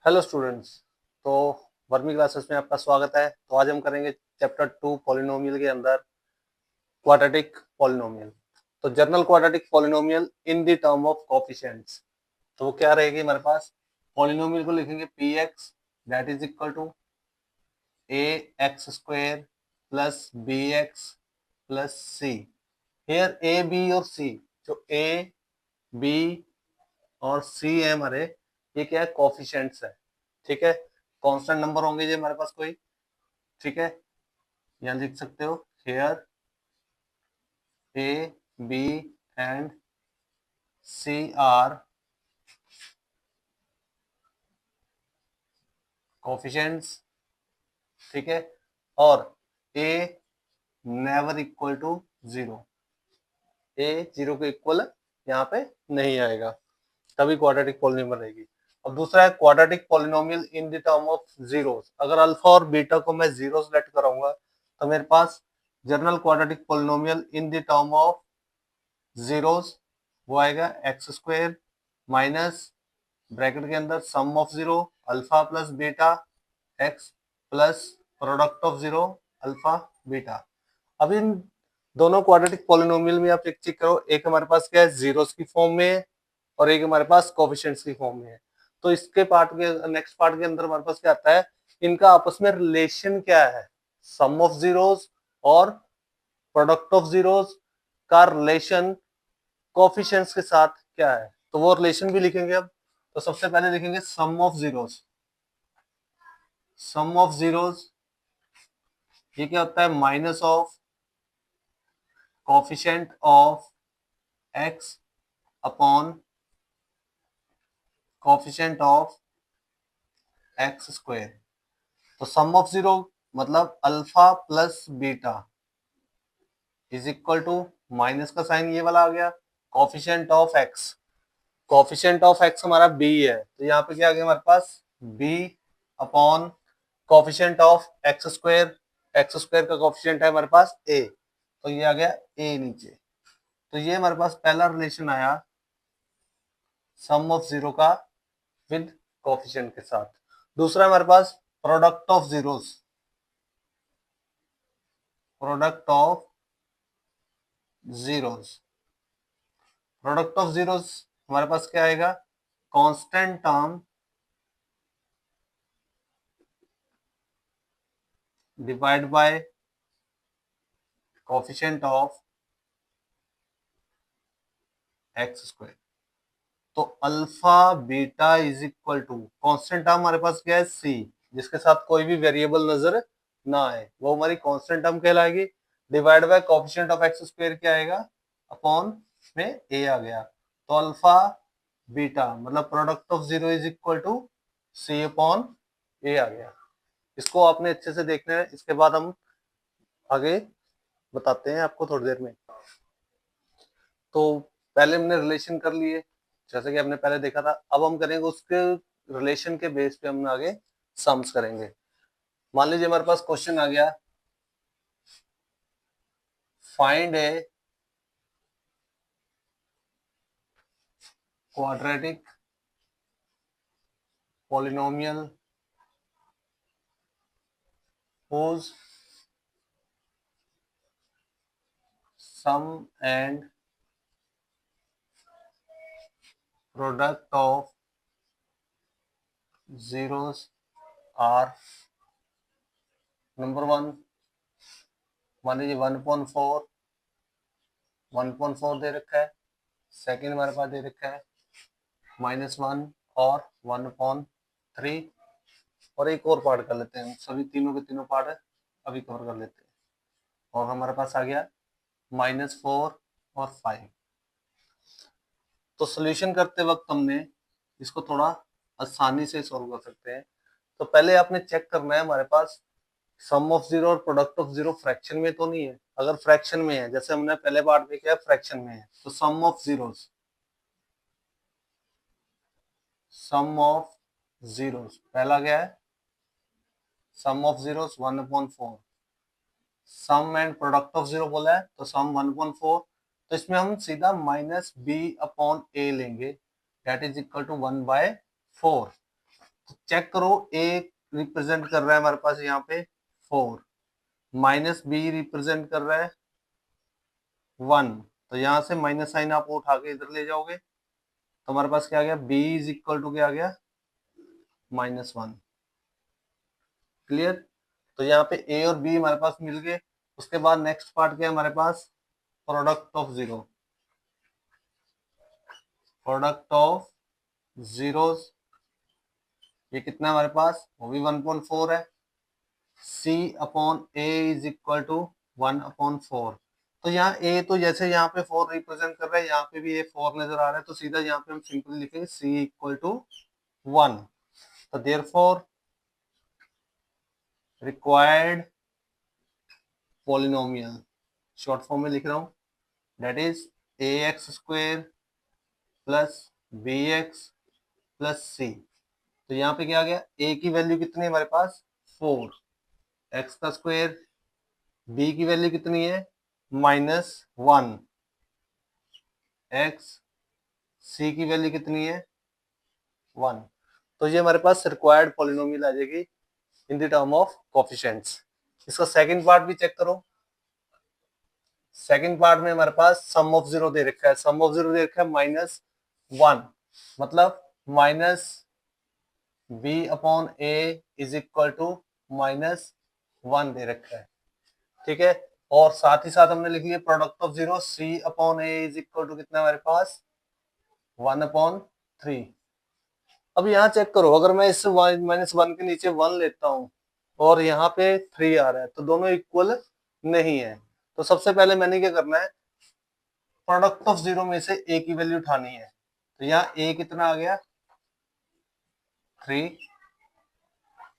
Hello students. तो vermi classes में आपका स्वागत है। तो आज हम करेंगे चैप्टर 2 पॉलिनोमियल के अंदर क्वाड्रेटिक पॉलिनोमियल। तो general quadratic polynomial in the term of coefficients. तो वो क्या रहेगी हमारे पास? पॉलिनोमियल को लिखेंगे p x that is equal to a x square plus b x plus c. Here a b और सी, जो ए बी और सी है हमारे, ये क्या है? कोफिशिएंट्स है। ठीक है, कांस्टेंट नंबर होंगे ये हमारे पास कोई। ठीक है, यहाँ लिख सकते हो here a b and c are coefficients. ठीक है, और a never equal to zero. A zero के इक्वल यहाँ पे नहीं आएगा, तभी क्वाड्रेटिक पॉलिनोमियल रहेगी। अब दूसरा है quadratic polynomial in the term of zeros. अगर अल्फा और बीटा को मैं जीरो सेलेक्ट कराऊंगा तो मेरे पास general quadratic polynomial in the term of zeros वो आएगा एक्स स्क्वायर माइनस ब्रैकेट के अंदर sum of zero alpha plus beta x plus product of zero alpha beta. अब इन दोनों क्वाड्रेटिक पॉलिनोमियल में आप एक चेक करो, एक हमारे पास क्या है? जीरोस की फॉर्म में है और एक हमारे पास कोफिशिएंट्स की फॉर्म में है। तो इसके पार्ट के नेक्स्ट पार्ट के अंदर हमारे पास क्या आता है? इनका आपस में रिलेशन क्या है? सम ऑफ जीरोस और प्रोडक्ट ऑफ जीरोस का रिलेशन कोफिशिएंट्स के साथ क्या है, तो वो रिलेशन भी लिखेंगे। अब तो सबसे पहले लिखेंगे sum of zeros. Sum of zeros ये क्या होता है? Minus of coefficient of x upon coefficient of x square. तो सम ऑफ जीरो मतलब alpha plus beta is equal to minus का साइन ये वाला आ गया, coefficient of x. Coefficient of x हमारा बी है, तो यहाँ पे क्या आ गया हमारे पास? B upon coefficient of x square. X square का कोफिशिएंट है हमारे पास ए, तो ये आ गया ए नीचे। तो ये हमारे पास पहला रिलेशन आया सम ऑफ जीरो का विद कोफिशिएंट के साथ। दूसरा हमारे पास product of zeros. Product of zeros, product of zeros हमारे पास क्या आएगा? Constant term divide by coefficient of x square. तो alpha beta is equal to constant term हमारे पास क्या है? सी, जिसके साथ कोई भी वेरिएबल नजर ना आए वो हमारी कांस्टेंट टर्म कहलाएगी। Divide by coefficient of x square क्या आएगा? अपॉन में ए आ गया। तो अल्फा बीटा मतलब product of zero is equal to c upon a आ गया। इसको आपने अच्छे से देखना है, इसके बाद हम आगे बताते हैं आपको थोड़ी देर में। तो पहले हमने रिलेशन कर लिए जैसे कि आपने पहले देखा था। अब हम करेंगे उसके रिलेशन के बेस पे हम आगे सम्स करेंगे। मान लीजिए हमारे पास क्वेश्चन आ गया, find a quadratic polynomial whose sum and product of zeros are number one. मान लीजिए 1.4 1.4 दे रखा है। सेकेंड हमारे पास दे रखा है -1 और 1/3। और एक और पार्ट कर लेते हैं, सभी तीनों के तीनों पार्ट अभी कवर कर लेते हैं। और हमारे पास आ गया -4 और 5। तो सोल्यूशन करते वक्त हमने इसको थोड़ा आसानी से सॉल्व कर सकते हैं। तो पहले आपने चेक करना है हमारे पास सम ऑफ जीरो और प्रोडक्ट ऑफ जीरो फ्रैक्शन में तो नहीं है। अगर फ्रैक्शन में है, जैसे हमने पहले पार्ट में किया फ्रैक्शन में है, तो sum of zeros, sum of zeros पहला क्या है? Sum of zeros 1/4। Sum and product of zero बोला है तो सम 1/4। तो इसमें हम सीधा माइनस बी अपॉन ए लेंगे, दैट इज इक्वल टू 1/4। तो चेक करो, ए रिप्रेजेंट कर रहा है हमारे पास यहाँ पे 4, माइनस बी रिप्रेजेंट कर रहा है 1, तो यहाँ से माइनस साइन आप उठा के इधर ले जाओगे, तो हमारे पास क्या आ गया, b इज इक्वल टू क्या आ गया, -1। क्लियर। तो यहाँ पे a और b हमारे पास मिल गए। उसके बाद नेक्स्ट पार्ट क्या है हमारे पास, product of zero, product of zeros, ये कितना है हमारे पास, वो भी 1/4 है। c upon a is equal to 1/4। तो यहाँ a तो जैसे यहाँ पे 4 रिप्रेजेंट कर रहा है, यहाँ पे भी a 4 नजर आ रहा है, तो सीधा यहाँ पे हम सिंपली लिखेंगे c इक्वल टू 1। तो therefore required polynomial, short form में लिख रहा हूँ, that is ax² plus bx plus c। तो यहाँ पे क्या आ गया, a की वैल्यू कितनी है हमारे पास, 4, x का स्क्वायर, b की वैल्यू कितनी है, -1, x, c की वैल्यू कितनी है, 1। तो ये हमारे पास रिक्वायर्ड पॉलिनोमियल आ जाएगी इन द टर्म ऑफ कोफिशिएंट्स। इसका सेकंड पार्ट भी चेक करो। सेकंड पार्ट में हमारे पास सम ऑफ जीरो दे रखा है, सम ऑफ जीरो दे रखा है -1, मतलब -b/a इज इक्वल टू -1 दे रखा है। ठीक है, और साथ ही साथ हमने लिख लिया product of zero, c/a is equal to कितना हमारे पास, 1/3। अब यहाँ चेक करो, अगर मैं इस -1 के नीचे 1 लेता हूँ और यहाँ पे 3 आ रहा है, तो दोनों इक्वल नहीं है। तो सबसे पहले मैंने क्या करना है, प्रोडक्ट ऑफ जीरो में से a की वैल्यू उठानी है। तो यहाँ a कितना आ गया, 3,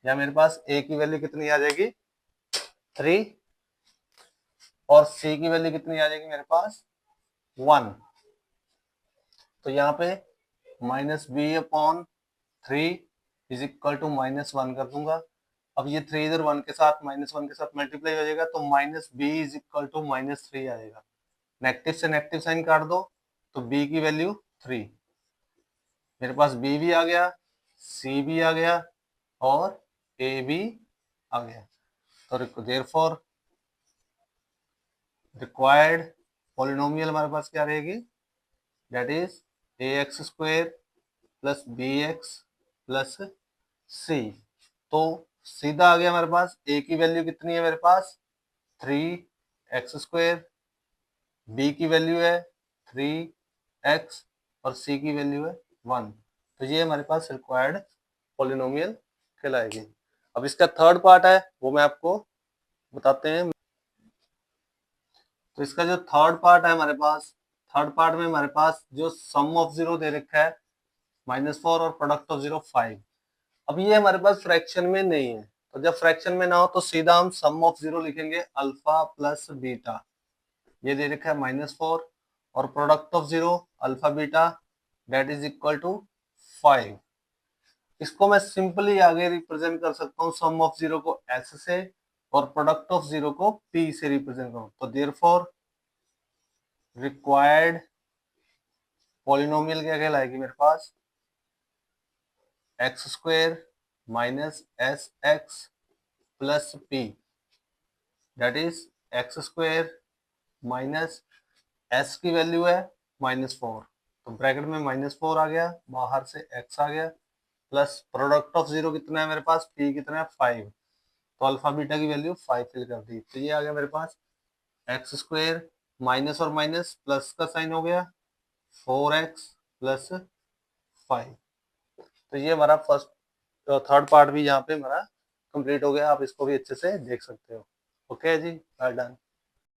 या मेरे पास a की वैल्यू कितनी आ जाएगी, 3, और c की वैल्यू कितनी आ जाएगी मेरे पास, 1। तो यहाँ पे -b/3 इज इक्वल टू -1 कर दूंगा। अब ये 3 इधर 1 के साथ -1 के साथ मल्टीप्लाई हो जाएगा, तो -b इज इक्वल टू -3 आ जाएगा। नेगेटिव से नेगेटिव साइन काट दो, तो b की वैल्यू 3, मेरे पास b भी आ गया, c भी आ गया, और a भी आ गया। तो देयरफॉर रिक्वायर्ड पॉलिनोमियल हमारे पास क्या रहेगी, that is ax² plus bx plus c। तो सीधा आ गया हमारे पास, a की वैल्यू कितनी है मेरे पास, 3x², b की वैल्यू है 3x, और c की वैल्यू है 1। तो ये हमारे पास रिक्वायर्ड पॉलिनोमियल कहलाएगी। अब इसका थर्ड पार्ट है, वो मैं आपको बताते हैं। तो इसका जो थर्ड पार्ट है हमारे पास, थर्ड पार्ट में हमारे पास जो सम ऑफ जीरो दे रखा है -4 और प्रोडक्ट ऑफ जीरो 5। अब ये हमारे पास फ्रैक्शन में नहीं है, तो जब फ्रैक्शन में ना हो तो सीधा हम सम ऑफ जीरो लिखेंगे अल्फा प्लस बीटा। ये दे रखा है -4 और product of zero alpha beta that is equal to 5। इसको मैं सिंपली आगे रिप्रेजेंट कर सकता हूँ, सम ऑफ जीरो को s से और प्रोडक्ट ऑफ जीरो को p से रिप्रेजेंट करूँ। तो देयरफॉर रिक्वायर्ड पॉलिनोमियल क्या कहलाएगी मेरे पास, x² minus sx plus p, that is x² minus s की वैल्यू है -4, तो ब्रैकेट में -4 आ गया, बाहर से x आ गया, प्लस प्रोडक्ट ऑफ जीरो कितना है मेरे पास, p कितना है 5, तो अल्फा बीटा की वैल्यू 5 फिल कर दी। तो ये आ गया मेरे पास x² माइनस और माइनस प्लस का साइन हो गया 4x प्लस 5। तो ये हमारा फर्स्ट थर्ड पार्ट भी यहाँ पे हमारा कंप्लीट हो गया। आप इसको भी अच्छे से देख सकते हो। ओके जी, वेल डन।